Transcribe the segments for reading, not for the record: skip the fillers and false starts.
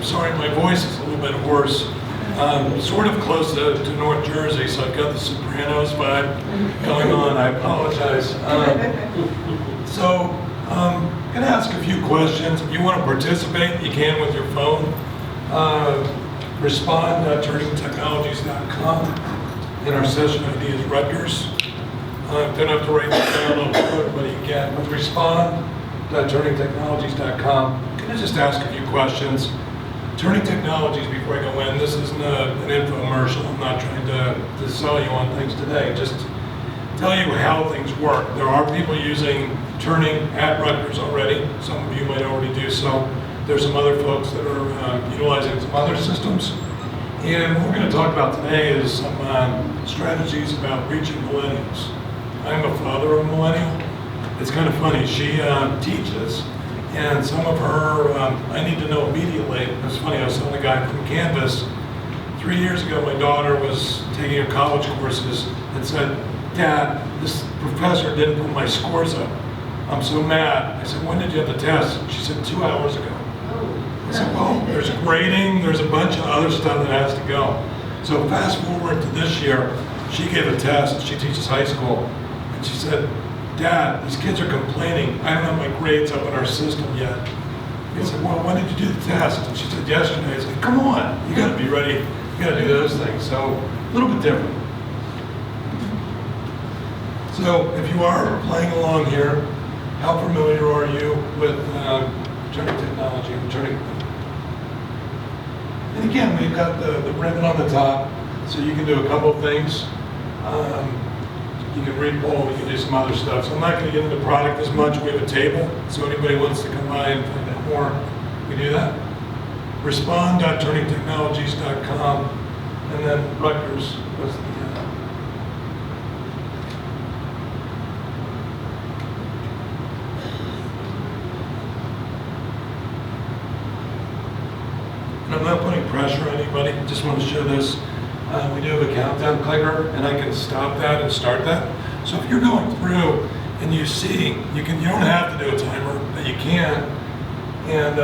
I'm sorry, my voice is a little bit hoarse. Sort of close to North Jersey, so I've got the Sopranos vibe going on. I apologize. I'm going to ask a few questions. If you want to participate, you can with your phone. Respond at turningtechnologies.com. And our session ID is Rutgers. Don't have to write this down on paper, but you can. But respond at turningtechnologies.com. Can I just ask a few questions? Turning Technologies, before I go in, this isn't an infomercial. I'm not trying to sell you on things today. Just tell you how things work. There are people using Turning at Rutgers already. Some of you might already do so. There's some other folks that are utilizing some other systems. And what we're going to talk about today is some strategies about reaching millennials. I'm a father of a millennial. It's kind of funny. She teaches. And some of her, I need to know immediately. It's funny, I was telling a guy from Canvas, 3 years ago, my daughter was taking her college courses and said, "Dad, this professor didn't put my scores up. I'm so mad." I said, "When did you have the test?" She said, 2 hours ago. I said, "Well, there's grading, there's a bunch of other stuff that has to go." So fast forward to this year, she gave a test, she teaches high school, and she said, "Dad, these kids are complaining. I don't have my grades up in our system yet." I said, "Well, when did you do the test?" And she said, "Yesterday." I said, "Come on, you gotta be ready. You gotta do those things." So, a little bit different. So, if you are playing along here, how familiar are you with Turning Technology? And again, we've got the ribbon on the top, so you can do a couple of things. You can read poll, you can do some other stuff. So I'm not going to get into product as much. We have a table, so anybody wants to come by and find out more, we do that. Respond.turningtechnologies.com, and then Rutgers was the and I'm not putting pressure on anybody, just want to show this. We do have a countdown clicker, and I can stop that and start that. So if you're going through and you see, you don't have to do a timer, but you can, and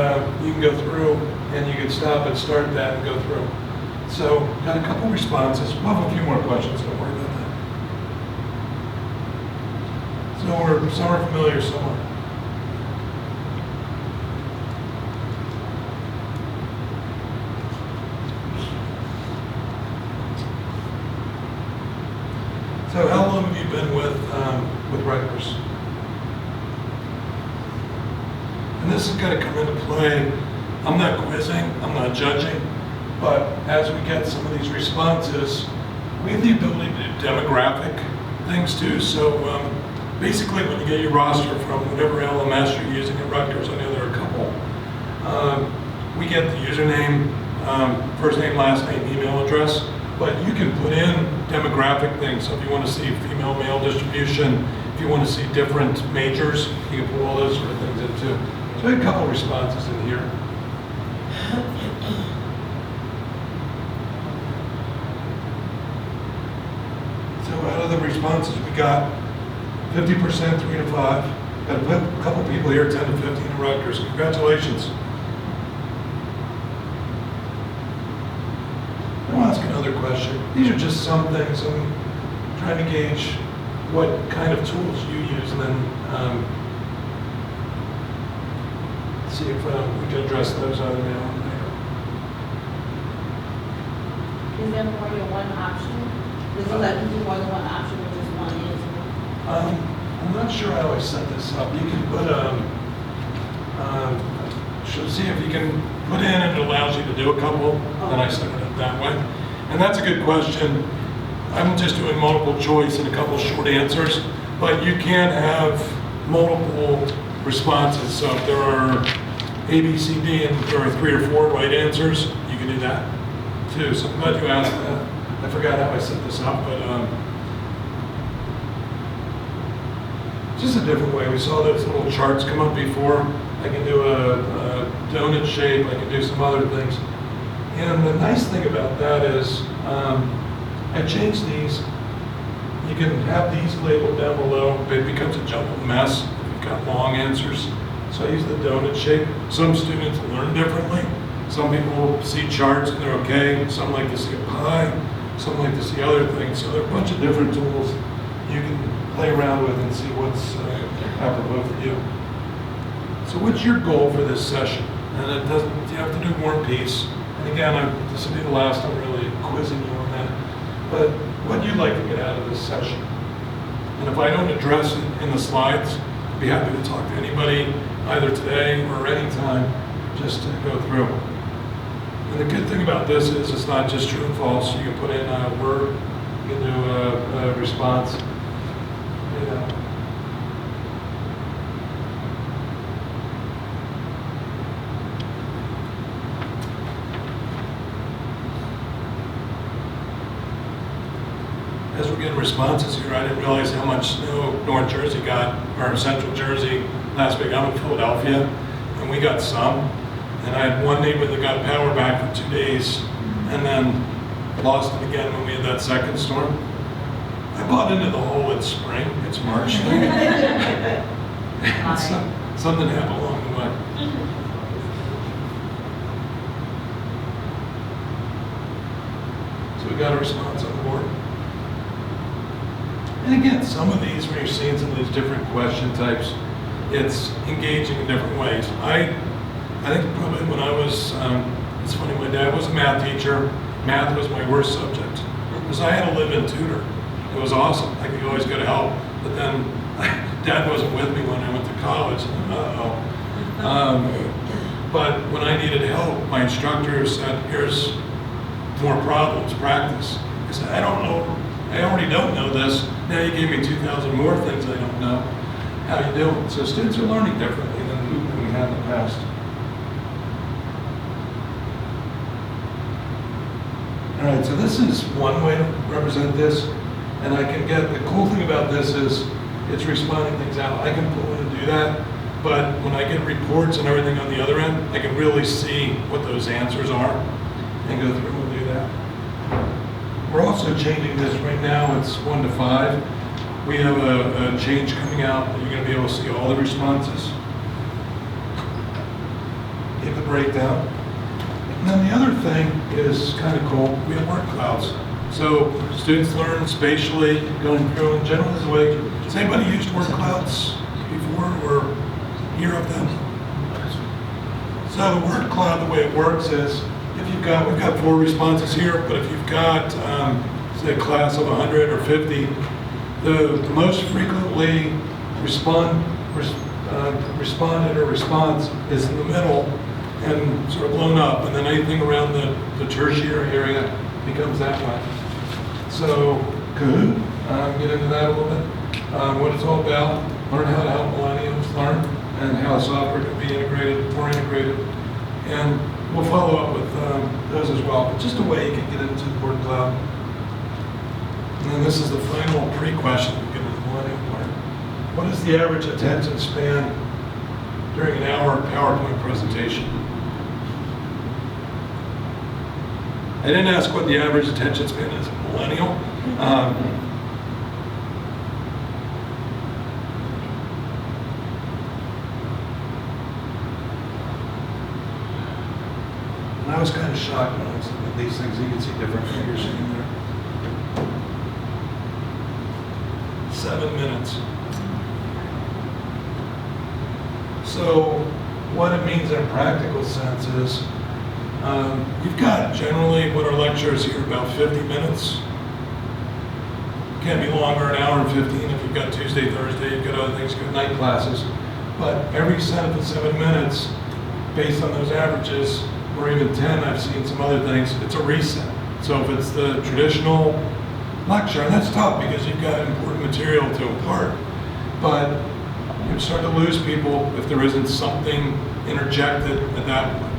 you can go through and you can stop and start that and go through. So got a couple responses. We'll have a few more questions. Don't worry about that. So some are familiar, some aren't. So how long have you been with Rutgers? And this is going to come into play. I'm not quizzing, I'm not judging, but as we get some of these responses, we have the ability to do demographic things too. So basically when you get your roster from whatever LMS you're using at Rutgers, I know there are a couple, we get the username, first name, last name, email address. But you can put in demographic things. So if you want to see female, male distribution, if you want to see different majors, you can put all those sort of things in too. So we had a couple responses in here. So out of the responses we got, 50% 3 to 5. Got a couple people here, 10 to 15 at Rutgers. Congratulations. I'll ask another question. These are just some things. I'm trying to gauge what kind of tools you use, and then see if we can address those either now or later. Is there more than one option? Does it let you do more than one option or just one answer? I'm not sure how I set this up. You can put see if you can put in and it allows you to do a couple, then I set it up that way. And that's a good question. I'm just doing multiple choice and a couple short answers, but you can have multiple responses. So if there are A, B, C, D, and there are 3 or 4 right answers, you can do that too. So I'm glad you asked that. I forgot how I set this up, but just a different way. We saw those little charts come up before. I can do a donut shape, I can do some other things. And the nice thing about that is, I changed these. You can have these labeled down below, but it becomes a jumbled mess if you've got long answers. So I use the donut shape. Some students learn differently. Some people see charts and they're okay. Some like to see a pie. Some like to see other things. So there are a bunch of different tools you can play around with and see what's applicable for you. So what's your goal for this session? And it doesn't, you have to do War and Peace. And again, this will be the last I'm really quizzing you on that. But what do you like to get out of this session? And if I don't address it in the slides, I'd be happy to talk to anybody, either today or anytime, just to go through. And the good thing about this is it's not just true and false. You can put in a word, you can do a response. You know. As we're getting responses here, I didn't realize how much snow North Jersey got, or Central Jersey last week. I'm in Philadelphia, and we got some. And I had one neighbor that got power back for 2 days, and then lost it again when we had that second storm. I bought into the whole it's spring, it's March thing. Something happened along the way. So we got a response on the board. And again, some of these, when you're seeing some of these different question types, it's engaging in different ways. I think probably when I was, it's funny, my dad was a math teacher. Math was my worst subject because I had a live-in tutor. It was awesome. I could always go to help. But then Dad wasn't with me when I went to college. But when I needed help, my instructor said, here's more problems, practice. I said, I don't know. I already don't know this. Now you gave me 2,000 more things I don't know. How you doing? So students are learning differently than we had in the past. All right, so this is one way to represent this. And I can get, the cool thing about this is it's responding things out. I can pull in and do that. But when I get reports and everything on the other end, I can really see what those answers are and go through and do that. We're also changing this right now. It's 1 to 5. We have a change coming out that you're going to be able to see all the responses. Give the breakdown. And then the other thing is kind of cool. We have word clouds. So students learn spatially, going through, and generally the way. Has anybody used word clouds before or hear of them? So the word cloud, the way it works is, if you've got, we've got 4 responses here, but if you've got, say, a class of 100 or 50, the most frequently responded or response is in the middle and sort of blown up, and then anything around the tertiary area becomes that way. So, Kahoot, get into that a little bit. What it's all about, learn how to help millennials learn, and how software can be integrated, more integrated. And we'll follow up with those as well, but just a way you can get into the word cloud. And then this is the final pre-question to get into the millennial part. What is the average attention span during an hour PowerPoint presentation? I didn't ask what the average attention span is of a millennial. And I was kind of shocked when I was looking at these things. You can see different figures in there. 7 minutes. So what it means in a practical sense is you've got generally what our lectures here about 50 minutes. Can be longer, an hour and 15 if you've got Tuesday, Thursday, you've got other things, you've got night classes. But every 7 to 7 minutes, based on those averages, or even 10, I've seen some other things, it's a reset. So if it's the traditional lecture, and that's tough because you've got important material to impart, but you start to lose people if there isn't something interjected at that point.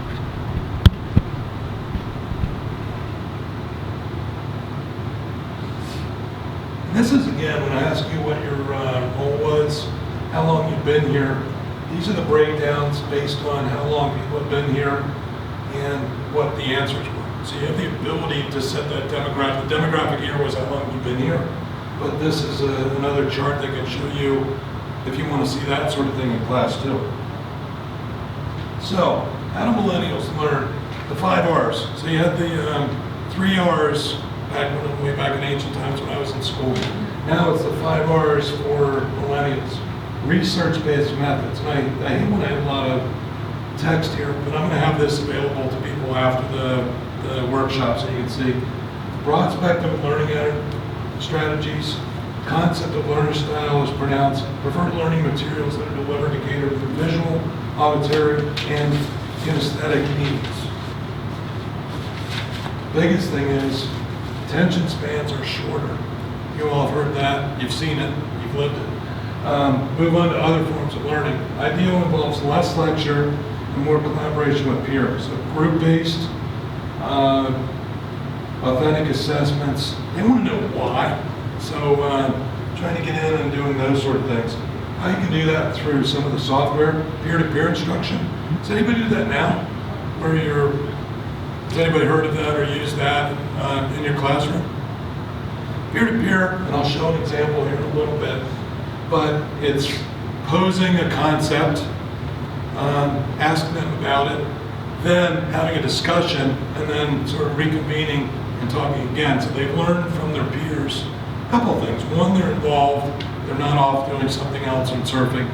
And this is, again, when I ask you what your role was, how long you've been here, these are the breakdowns based on how long people have been here and what the answers were. So you have the ability to set that demographic. The demographic here was how long you've been here, but this is another chart that can show you if you want to see that sort of thing in class too. So, how do millennials learn? the 5 R's. So you had the 3 R's way back in ancient times when I was in school. Now it's the 5 R's for millennials. Research-based methods. And I hate when I have a lot of text here, but I'm going to have this available to people after the workshop so you can see. Broad spectrum of learning strategies. Concept of learner style is pronounced. Preferred learning materials that are delivered to cater to visual, auditory, and kinesthetic needs. Biggest thing is attention spans are shorter. You all have heard that, you've seen it, you've lived it. Move on to other forms of learning. IDEO involves less lecture and more collaboration with peers. So group-based, authentic assessments. They want to know why. So trying to get in and doing those sort of things. How you can do that through some of the software, peer-to-peer instruction. Does anybody do that now? Has anybody heard of that or used that in your classroom? Peer-to-peer, and I'll show an example here in a little bit, but it's posing a concept, asking them about it, then having a discussion, and then sort of reconvening and talking again. So they've learned from their peers a couple of things. One, they're involved, they're not off doing something else and surfing.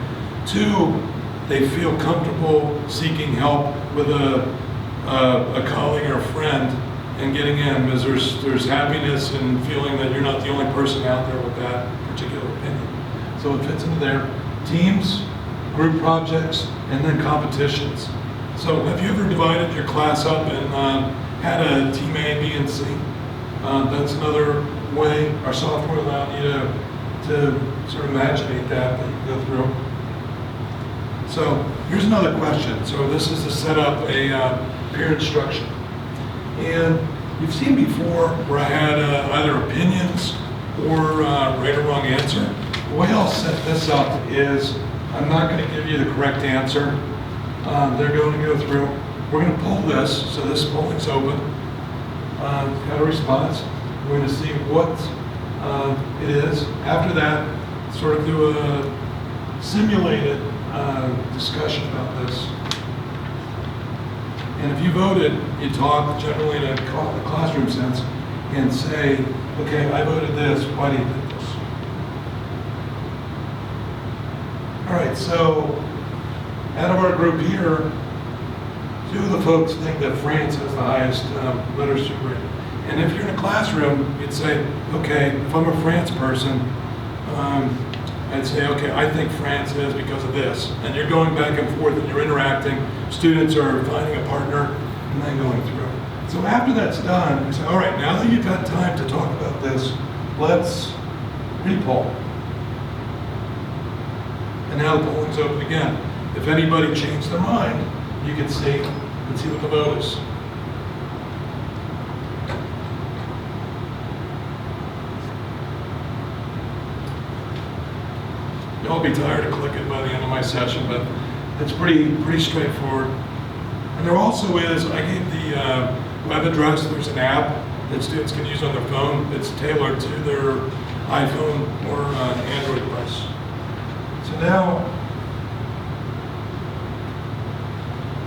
2, they feel comfortable seeking help with a colleague or a friend and getting in, because there's happiness in feeling that you're not the only person out there with that particular opinion. So it fits into their teams, group projects, and then competitions. So have you ever divided your class up and had a team A, B, and C? That's another way our software allowed you to sort of imaginate that you can go through. So here's another question. So this is to set up a peer instruction. And you've seen before where I had either opinions or right or wrong answer. The way I'll set this up is I'm not going to give you the correct answer. They're going to go through. We're going to poll this, so this polling's open. Got a response. We're going to see what it is. After that, sort of do a simulated discussion about this. And if you voted, you talk generally in a classroom sense and say, okay, I voted this, why do you think this? All right, so out of our group here, 2 of the folks think that France has the highest literacy rate. And if you're in a classroom, you'd say, okay, if I'm a France person, I'd say, okay, I think France is because of this. And you're going back and forth and you're interacting. Students are finding a partner and then going through. So after that's done, we say, all right, now that you've had time to talk about this, let's re-poll. And now the polling's open again. If anybody changed their mind, you can see what the vote is. You'll be tired of clicking by the end of my session, but it's pretty straightforward. And there also is, I gave the web address. There's an app that students can use on their phone. It's tailored to their iPhone or Android device. So now,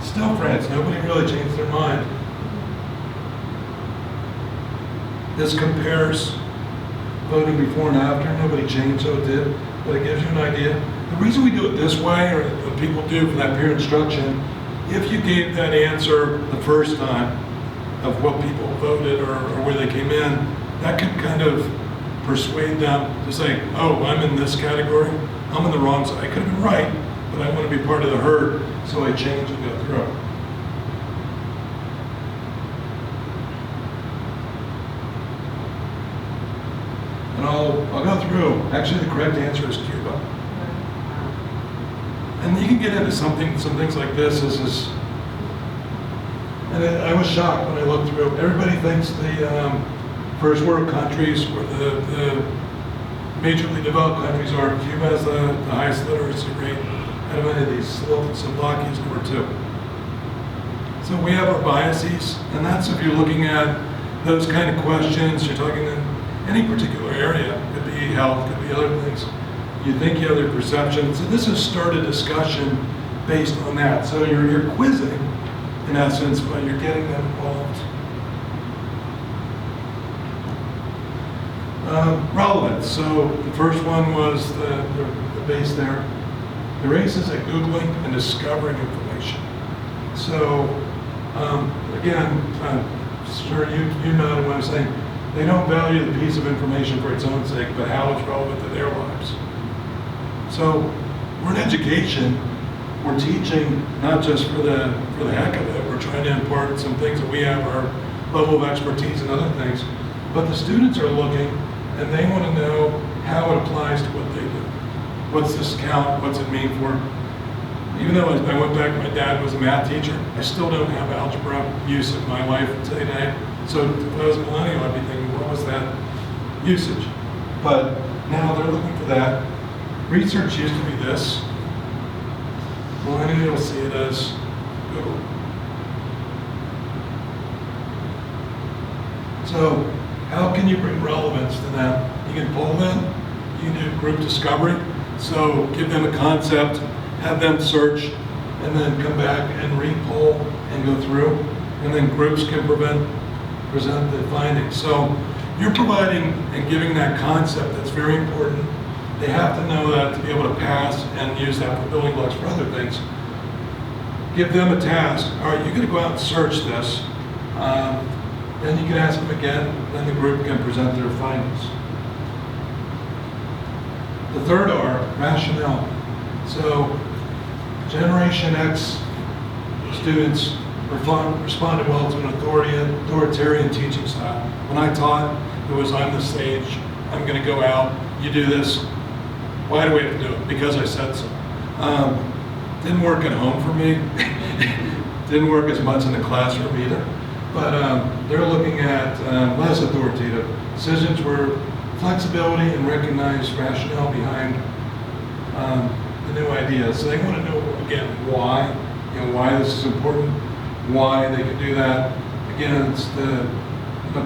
still France, nobody really changed their mind. This compares voting before and after. Nobody changed, so it did. But it gives you an idea. The reason we do it this way, or what people do for that peer instruction, if you gave that answer the first time of what people voted or where they came in, that could kind of persuade them to say, oh, I'm in this category, I'm on the wrong side. I could have been right, but I want to be part of the herd, so I change and go through. And I'll go through. Actually, the correct answer is Cuba. And you can get into some things like this. And I was shocked when I looked through. Everybody thinks the first world countries, or the majorly developed countries are. Cuba has the highest literacy rate out of any of these. Slovakia is number 2. So we have our biases, and that's if you're looking at those kind of questions. You're talking in any particular area. Could be health, could be other things. You think you have their perception. So this is start a discussion based on that. So you're quizzing in essence, but you're getting them involved. Relevance. So the first one was the base there. The race is at Googling and discovering information. So again, sure you know what I'm saying. They don't value the piece of information for its own sake, but how it's relevant to their lives. So we're in education. We're teaching not just for the heck of it. We're trying to impart some things that we have, our level of expertise and other things. But the students are looking, and they want to know how it applies to what they do. What's this count? What's it mean for? Even though I went back, my dad was a math teacher, I still don't have algebra use in my life today. So if I was a millennial, I'd be thinking, what was that usage? But now they're looking for that. Research used to be this. Millennials see it as Google. So how can you bring relevance to them? You can pull them, you can do group discovery. So give them a concept, have them search, and then come back and re-poll and go through. And then groups can present the findings. So you're providing and giving that concept that's very important. They have to know that to be able to pass and use that for building blocks for other things. Give them a task. All right, you're going to go out and search this. Then you can ask them again, then the group can present their findings. The third R, rationale. So Generation X students responded well to an authoritarian teaching style. When I taught, it was I'm the sage, I'm going to go out, you do this. Why do we have to do it? Because I said so. Didn't work at home for me. Didn't work as much in the classroom either. But they're looking at less authoritative decisions where flexibility and recognized rationale behind the new ideas. So they want to know, again, why, why this is important, why they can do that. Again, it's the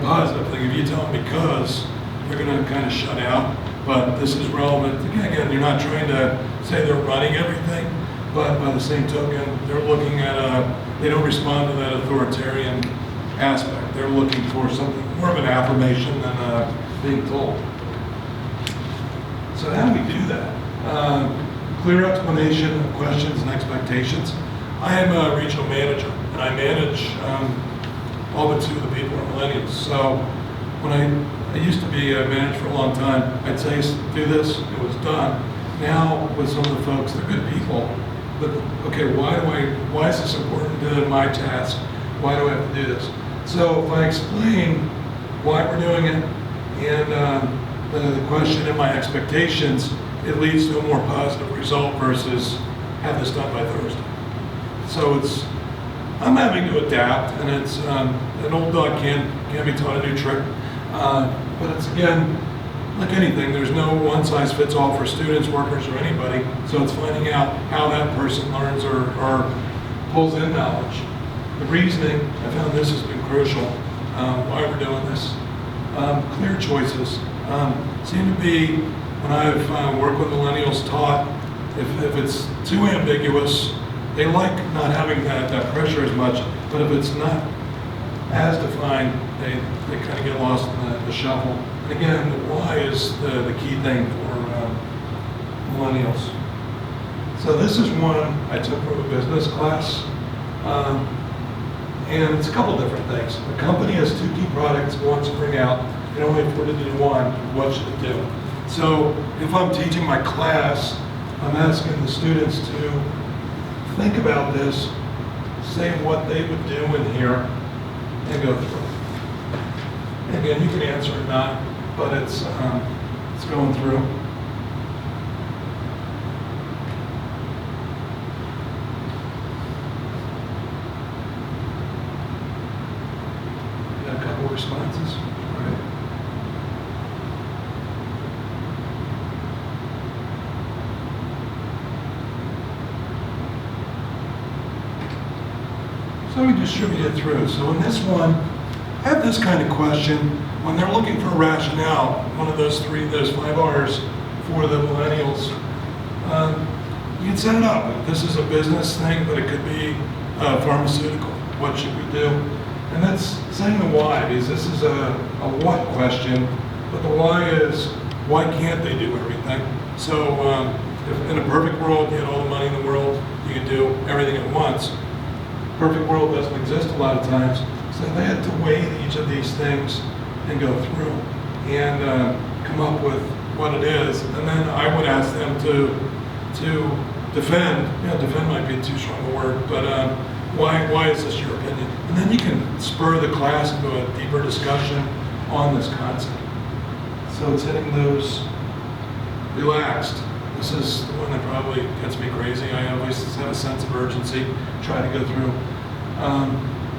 positive thing. If you tell them because, they're going to kind of shut out. But this is relevant. Again, you're not trying to say they're running everything, but by the same token, they're looking at they don't respond to that authoritarian aspect. They're looking for something more of an affirmation than being told. So how do we do that? Clear explanation of questions and expectations. I am a regional manager, and I manage all but two of the people are millennials. So when I used to be a manager for a long time, I'd say, do this, it was done. Now with some of the folks, they're good people, but okay, why is this important to my task? Why do I have to do this? So if I explain why we're doing it and the question and my expectations, it leads to a more positive result versus have this done by Thursday. So I'm having to adapt, and it's an old dog can't be taught a new trick. But it's, again, like anything, there's no one-size-fits-all for students, workers, or anybody. So it's finding out how that person learns or pulls in knowledge. The reasoning, I found this has been crucial, why we're doing this. Clear choices. Seem to be, when I've worked with millennials, taught, if it's too ambiguous, they like not having that pressure as much, but if it's not as defined, they kind of get lost in the shuffle. And again, the why is the key thing for millennials. So this is one I took from a business class, and it's a couple different things. The company has two key products it wants to bring out. They only afford to do one. What should it do? So if I'm teaching my class, I'm asking the students to think about this, say what they would do in here, and go through. Again, you can answer or not, but it's going through. Got a couple responses. All right. So we distribute it through. So in this one, I have this kind of question. When they're looking for a rationale, one of those five R's for the millennials, you can set it up. This is a business thing, but it could be pharmaceutical. what should we do? And that's saying the why, because this is a what question, but the why is, why can't they do everything? So if in a perfect world, you had all the money in the world, you could do everything at once. Perfect world doesn't exist a lot of times, so they had to weigh each of these things and go through and come up with what it is. And then I would ask them to defend, defend might be too strong a word, but why is this your opinion? And then you can spur the class into a deeper discussion on this concept. So it's hitting those relaxed. This is the one that probably gets me crazy. I always have a sense of urgency, try to go through.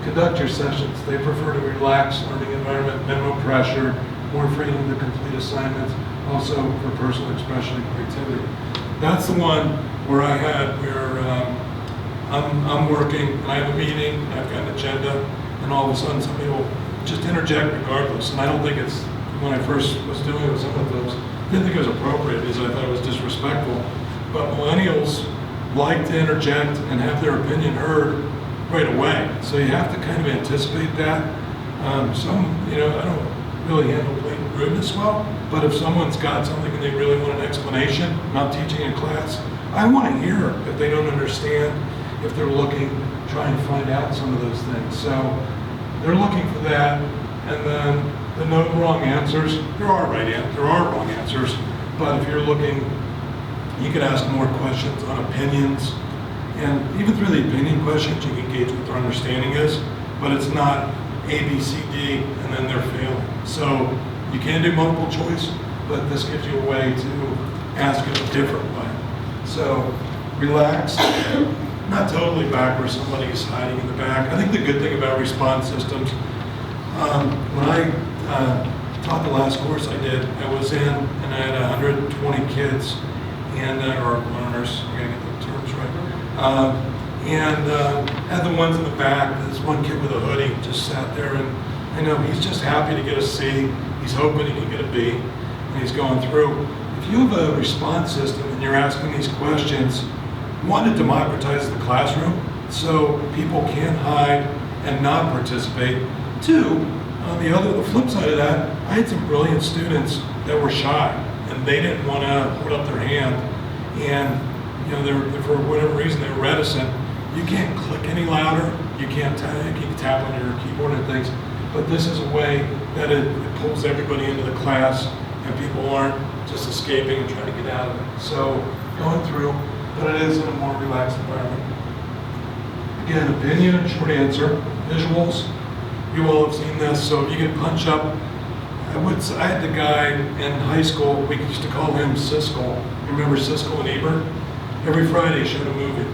Conduct your sessions. They prefer to relax learning environment, minimum pressure, more freedom to complete assignments, also for personal expression and creativity. That's the one where I'm working, and I have a meeting, and I've got an agenda, and all of a sudden somebody will just interject regardless. And I don't think it's, when I first was doing it with some of those, I didn't think it was appropriate because I thought it was disrespectful. But millennials like to interject and have their opinion heard right away. So you have to kind of anticipate that. I don't really handle blatant rudeness well, but if someone's got something and they really want an explanation, and I'm teaching in class, I want to hear if they don't understand, if they're looking, trying to find out some of those things. So they're looking for that, and then the no wrong answers, there are wrong answers, but if you're looking, you could ask more questions on opinions, and even through the opinion questions, you can gauge what their understanding is, but it's not A, B, C, D, and then they're failing. So you can do multiple choice, but this gives you a way to ask it a different way. So relax, not totally back where somebody's hiding in the back. I think the good thing about response systems, when I taught the last course I did, I was in and I had 120 kids and or learners, I gotta get the terms right, had the ones in the back. This one kid with a hoodie just sat there, and I know he's just happy to get a C. He's hoping he can get a B, and he's going through. If you have a response system and you're asking these questions, one, to democratize the classroom so people can't hide and not participate. Two, on the flip side of that, I had some brilliant students that were shy and they didn't want to hold up their hand, and for whatever reason they were reticent. You can't click any louder, you can tap on your keyboard and things, but this is a way that it pulls everybody into the class and people aren't just escaping and trying to get out of it. So going through, but it is in a more relaxed environment. Again, opinion and short answer. Visuals, you all have seen this, so if you can punch up, I had the guy in high school, we used to call him Siskel. You remember Siskel and Ebert? Every Friday he showed a movie.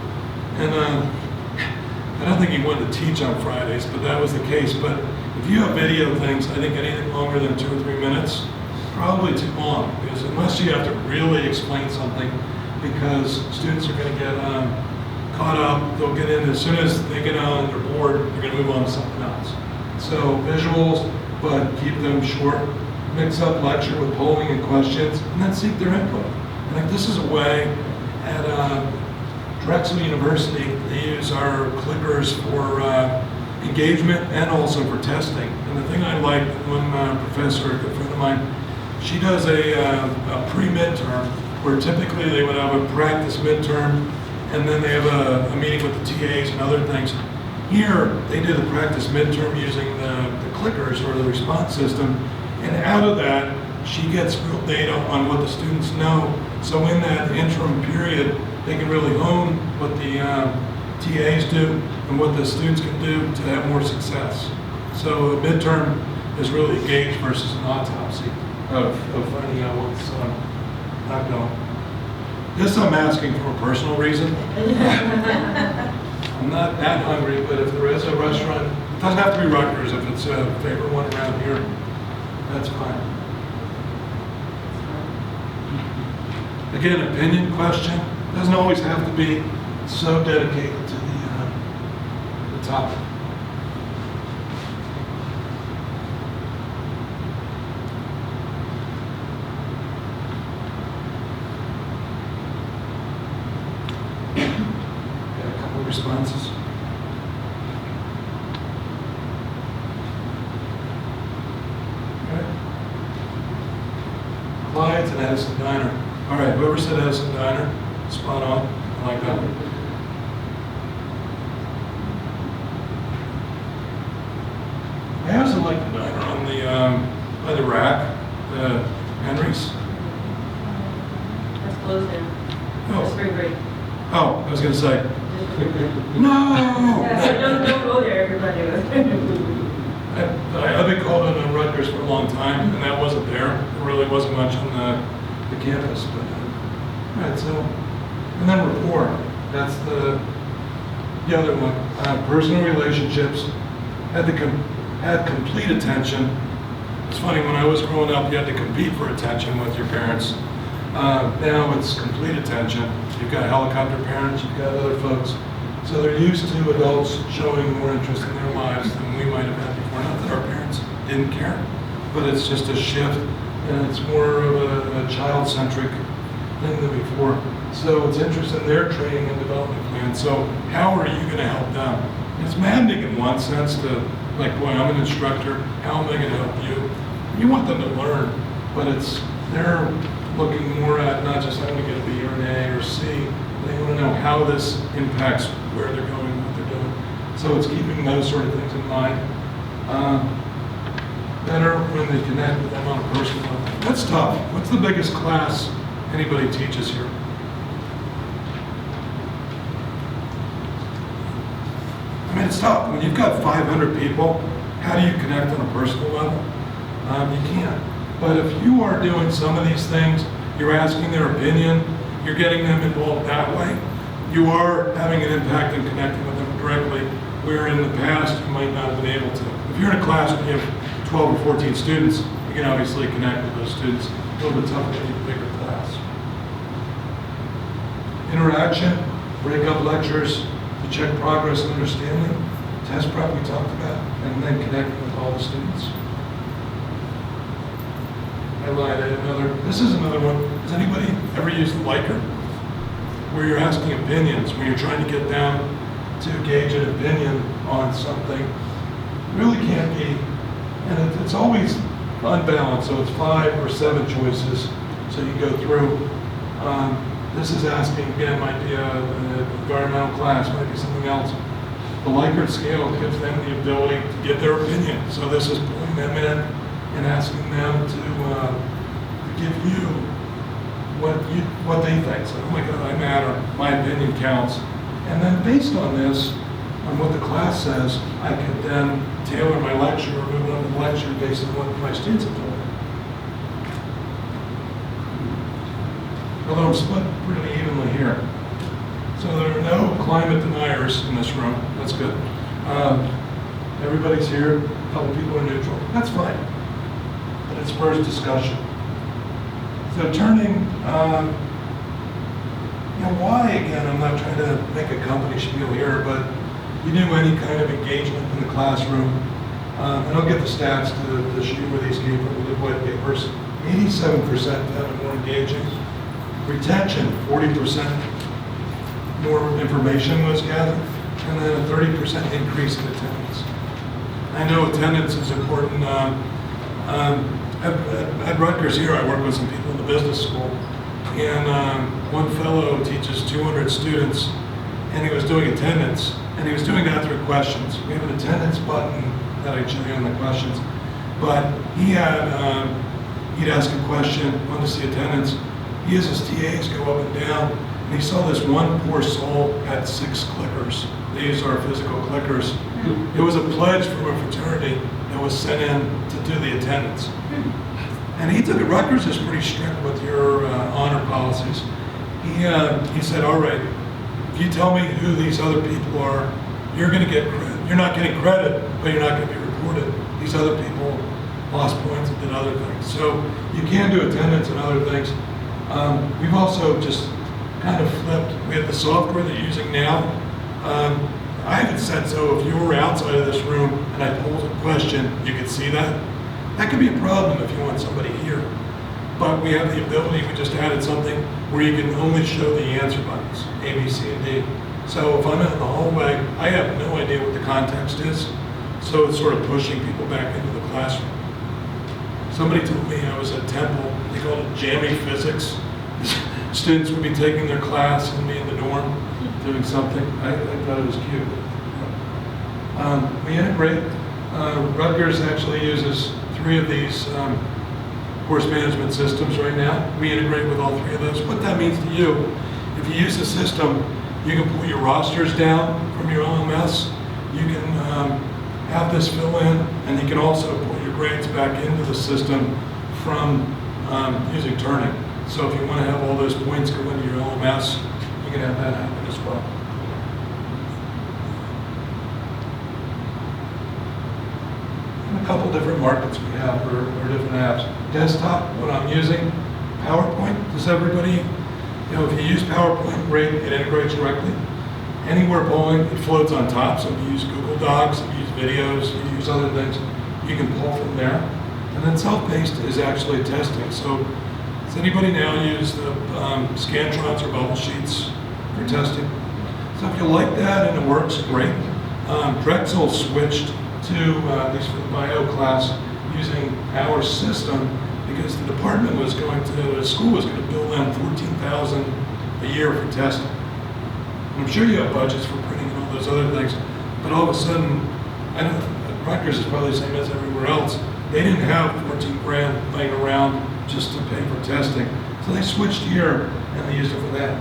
And I don't think he wanted to teach on Fridays, but that was the case. But if you have video things, I think anything longer than 2 or 3 minutes, probably too long, because unless you have to really explain something, because students are going to get caught up, they'll get in, as soon as they get on and they're bored, they're going to move on to something else. So visuals, but keep them short. Mix up lecture with polling and questions, and then seek their input. I think this is a way at Drexel University, they use our clickers for engagement and also for testing. And the thing I like, one professor, a good friend of mine, she does a pre-midterm, where typically they would have a practice midterm, and then they have a meeting with the TAs and other things. Here, they did a practice midterm using the clickers or the response system, and out of that, she gets real data on what the students know. So in that interim period, they can really hone what the TAs do and what the students can do to have more success. So a midterm is really a gauge versus an autopsy of finding out what's not going. This I'm asking for a personal reason. I'm not that hungry, but if there is a restaurant, it doesn't have to be Rutgers. If it's a favorite one around here, that's fine. Again, opinion question. Doesn't always have to be so dedicated to the topic. Got a couple of responses. an Edison Diner. All right, whoever said Edison Diner, spot on. I like that one. I also like the diner on the by the rack, Henry's. That's closed down. Oh. Spring break. Oh, I was gonna say, no! Yeah, so don't go there, everybody. I've been called on Rutgers for a long time, and that wasn't there. There really wasn't much on the campus, but, all right, so, and then rapport, that's the other one. Personal relationships, had complete attention. It's funny, when I was growing up, you had to compete for attention with your parents. Now it's complete attention. You've got helicopter parents, you've got other folks. So they're used to adults showing more interest in their lives than we might have had before. Not that our parents didn't care, but it's just a shift, and it's more of a child-centric thing than before. So it's interest in their training and development plan. So how are you going to help them? It's maddening in one sense to, like, boy, I'm an instructor. How am I going to help you? You want them to learn, but they're looking more at not just, I'm going to get a B or an A or C. They want to know how this impacts where they're going, what they're doing. So it's keeping those sort of things in mind. Better when they connect with them on a personal level. That's tough. What's the biggest class anybody teaches here? I mean, it's tough. When you've got 500 people, how do you connect on a personal level? You can't. But if you are doing some of these things, you're asking their opinion, you're getting them involved that way, you are having an impact and connecting with them directly, where in the past you might not have been able to. If you're in a class where you have 12 or 14 students, you can obviously connect with those students. A little bit tougher in a bigger class. Interaction, break up lectures, to check progress and understanding, test prep we talked about, and then connecting with all the students. I lied, this is another one. Has anybody ever used the liker? Where you're asking opinions, when you're trying to get them to gauge an opinion on something. Really can't be, and it's always unbalanced, so it's 5 or 7 choices, so you go through. This is asking, again, might be an environmental class, might be something else. The Likert scale gives them the ability to give their opinion, so this is pulling them in and asking them to give you what they think. So, oh my God, I matter. My opinion counts. And then based on this, on what the class says, I could then tailor my lecture or move on to the lecture based on what my students have told me. Although I'm split pretty evenly here. So there are no climate deniers in this room. That's good. Everybody's here. A couple people are neutral. That's fine. But it spurs discussion. So turning, why, again, I'm not trying to make a company spiel here, but you do any kind of engagement in the classroom, and I'll get the stats to show you where these came from. We did white papers. 87% have it more engaging. Retention, 40% more information was gathered, and then a 30% increase in attendance. I know attendance is important. At Rutgers here, I work with some people in the business school, and one fellow teaches 200 students, and he was doing attendance, and he was doing that through questions. We have an attendance button that I show you on the questions, but he'd ask a question, wanted to see attendance. He has his TAs go up and down, and he saw this one poor soul had 6 clickers. These are physical clickers. It was a pledge from a fraternity that was sent in to do the attendance. And he took it. Rutgers is pretty strict with your honor policies. He said, all right, if you tell me who these other people are, you're going to get credit. You're not getting credit, but you're not going to be reported. These other people lost points and did other things. So you can do attendance and other things. We've also just kind of flipped. We have the software that you're using now. I haven't said so if you were outside of this room and I posed a question, you could see that. That could be a problem if you want somebody here. But we have the ability, we just added something where you can only show the answer buttons, A, B, C, and D. So if I'm in the hallway, I have no idea what the context is. So it's sort of pushing people back into the classroom. Somebody told me I was at Temple, they called it jammy physics. Students would be taking their class and be in the dorm doing something. I thought it was cute. We integrate. Rutgers actually uses 3 of these course management systems right now. We integrate with all 3 of those. What that means to you, if you use the system, you can pull your rosters down from your LMS. You can have this fill in, and you can also pull your grades back into the system from using Turning. So if you want to have all those points go into your LMS, you can have that happen as well. And a couple different markets we have for different apps. Desktop, what I'm using, PowerPoint. Does everybody, if you use PowerPoint, great, it integrates directly. Anywhere polling, it floats on top. So if you use Google Docs, if you use videos, if you use other things, you can pull from there. And then self-paced is actually testing. So does anybody now use the Scantrons or bubble sheets for testing? So if you like that and it works, great. Drexel switched to, at least for the bio class, using our system because the department was going to, the school was going to bill them $14,000 a year for testing. And I'm sure you have budgets for printing and all those other things, but all of a sudden, I know Rutgers is probably the same as everywhere else. They didn't have 14 grand laying around just to pay for testing. So they switched here and they used it for that.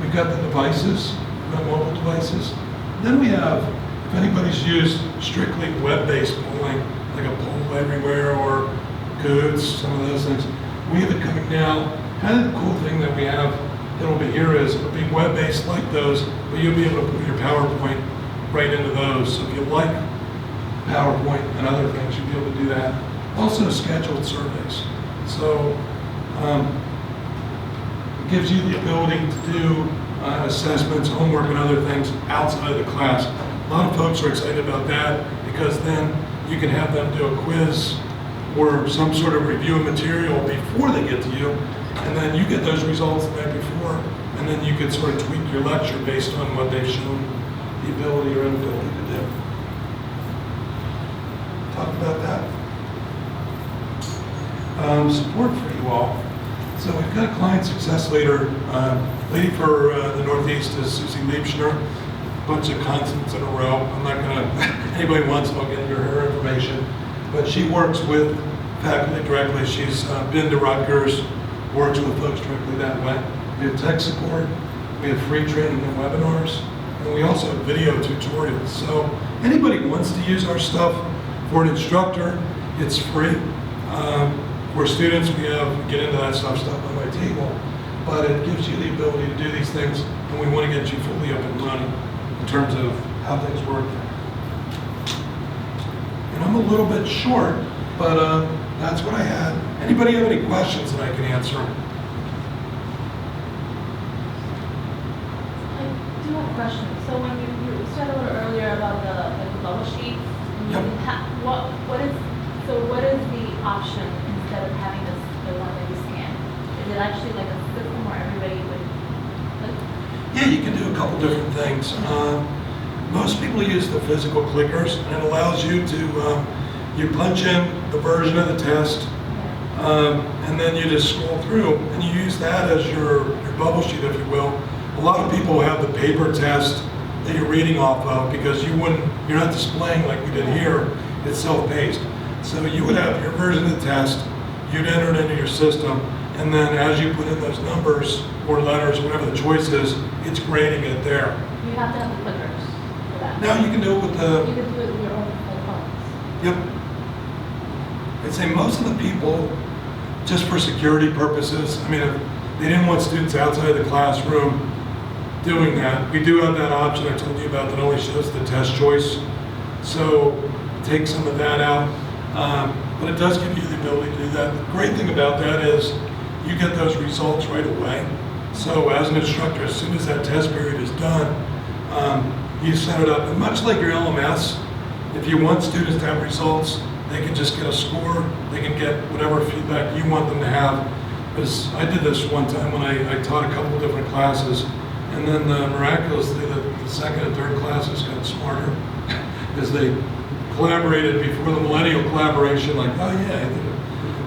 We've got the devices, we've got mobile devices. Then we have, if anybody's used strictly web-based polling, like a Poll Everywhere or Goods, some of those things, we have it coming now. Kind of the cool thing that we have that'll be here is it'll be web-based like those, but you'll be able to put your PowerPoint right into those. So if you like PowerPoint and other things, you'll be able to do that. Also scheduled surveys. So it gives you the ability to do assessments, homework, and other things outside of the class. A lot of folks are excited about that because then you can have them do a quiz or some sort of review of material before they get to you, and then you get those results the night before, and then you can sort of tweak your lecture based on what they've shown the ability or inability to do. Talk about that. Support for you all. So we've got a client success leader. Lady for the Northeast is Susie Liebschner. Bunch of consonants in a row. I'm not going to, anybody wants, I'll get into her information. But she works with faculty directly. She's been to Rutgers, works with folks directly that way. We have tech support. We have free training and webinars. And we also have video tutorials. So anybody who wants to use our stuff, for an instructor, it's free. For students, we get into that stuff on my table, but it gives you the ability to do these things, and we want to get you fully up and running in terms of how things work. And I'm a little bit short, but that's what I had. Anybody have any questions that I can answer? I do have a question. So when you said a little earlier about the bubble sheets, Yep. What is the option instead of having the one that you scan? Is it actually like a system where everybody would click? Yeah, you can do a couple different things. Most people use the physical clickers, and it allows you to, you punch in the version of the test, and then you just scroll through, and you use that as your bubble sheet, if you will. A lot of people have the paper test that you're reading off of because you're not displaying like we did here. It's self-paced. So you would have your version of the test, you'd enter it into your system, and then as you put in those numbers or letters, whatever the choice is, it's grading it there. You have to have the clickers for that. Now you can do it with the... You can do it with your own phones. Yep. I'd say most of the people, just for security purposes, I mean, if they didn't want students outside the classroom doing that. We do have that option I told you about that only shows the test choice. So take some of that out. But it does give you the ability to do that. The great thing about that is you get those results right away. So as an instructor, as soon as that test period is done, you set it up. And much like your LMS, if you want students to have results, they can just get a score. They can get whatever feedback you want them to have. Because I did this one time when I taught a couple of different classes, and then miraculously the second and third classes got smarter as they collaborated before the millennial collaboration, like, oh yeah, I think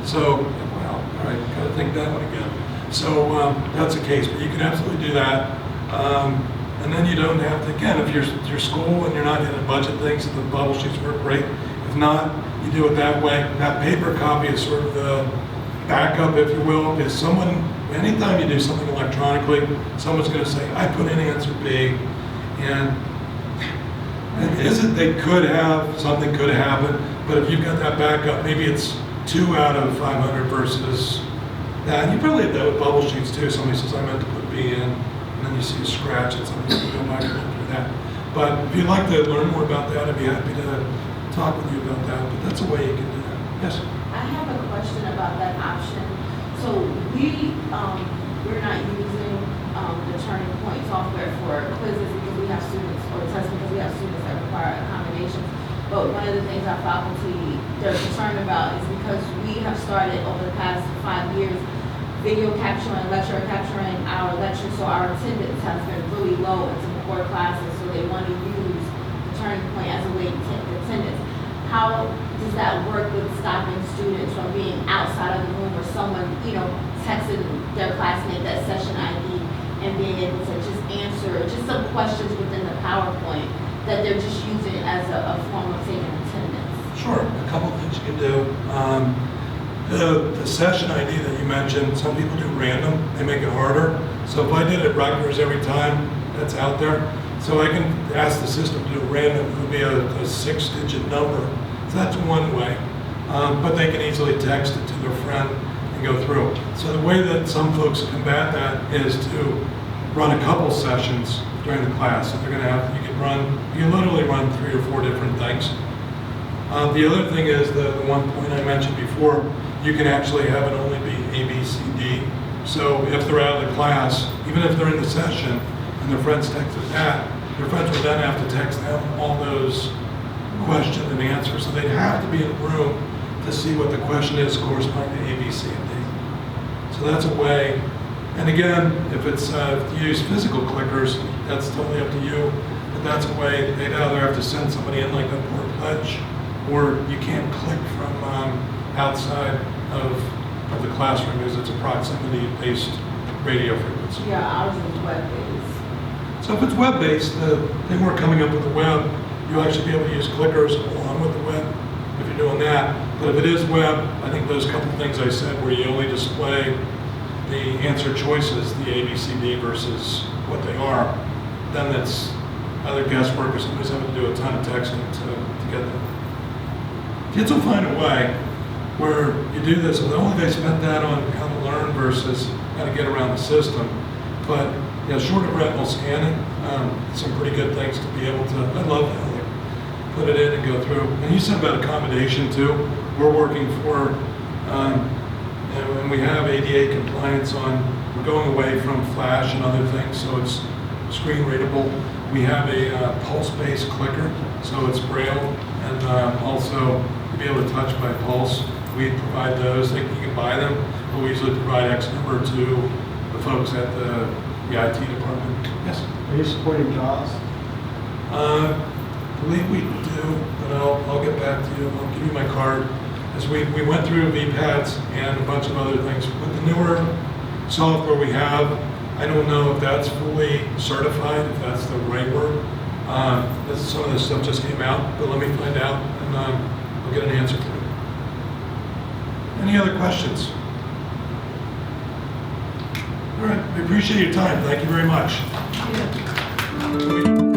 So, wow, all right, got to think that one again. So that's the case, but you can absolutely do that. And then you don't have to, again, if your school and you're not in a budget things, the bubble sheets work great. If not, you do it that way. That paper copy is sort of the backup, if you will, because anytime you do something electronically, someone's going to say, I put in answer B, and it isn't they could have, something could happen, but if you've got that backup, maybe it's 2 out of 500 versus that. And you probably have that with bubble sheets too. Somebody says, I meant to put B in, and then you see a scratch and something, you go back and look through that. But if you'd like to learn more about that, I'd be happy to talk with you about that, but that's a way you can do that. Yes? I have a question about that option. So we're not using the Turning Point software for quizzes because we have students, or tests because we have students that require accommodations. But one of the things our faculty, they're concerned about is because we have started over the past 5 years video capturing, lecture capturing our lectures, so our attendance has been really low in some core classes, so they want to use the Turning Point as a way to take attendance. How does that work with stopping students from being outside of the room or someone, texting their classmate that session ID and being able to just answer just some questions within the PowerPoint that they're just using as a form of taking attendance? Sure, a couple things you can do. The session ID that you mentioned, some people do random, they make it harder. So if I did it Rutgers every time that's out there, so I can ask the system to do random, it would be a 6-digit number. So that's one way. But they can easily text it to their friend and go through. So the way that some folks combat that is to run a couple sessions during the class. So they're going to have, you can literally run 3 or 4 different things. The other thing is the one point I mentioned before, you can actually have it only be A, B, C, D. So if they're out of the class, even if they're in the session and their friends texted that, their friends would then have to text them all those questions and answers. So they'd have to be in the room to see what the question is corresponding to A, B, C, and D. So that's a way. And again, if it's if you use physical clickers, that's totally up to you. But that's a way. They'd either have to send somebody in like a poor pledge, or you can't click from outside of the classroom because it's a proximity-based radio frequency. Yeah, ours is web-based. So if it's web-based, the thing we're coming up with the web, you'll actually be able to use clickers along with the web if you're doing that. But if it is web, I think those couple things I said where you only display the answer choices, the A, B, C, D versus what they are, then that's either guesswork or somebody's having to do a ton of texting to get them. Kids will find a way where you do this, and only they spent that on how to learn versus how to get around the system. But short of retinal scanning, some pretty good things to be able to, I love how they put it in and go through. And you said about accommodation too. We're working for, and we have ADA compliance on, we're going away from flash and other things, so it's screen readable. We have a pulse-based clicker, so it's braille, and also to be able to touch by pulse. We provide those. You can buy them, but we usually provide X number to the folks at the IT department. Yes? Are you supporting JAWS? I believe we do, but I'll get back to you. I'll give you my card. As we went through VPADs and a bunch of other things. With the newer software we have, I don't know if that's fully certified, if that's the right word. Some of this stuff just came out, but let me find out, and I'll get an answer for you. Any other questions? All right, we appreciate your time. Thank you very much. Thank you.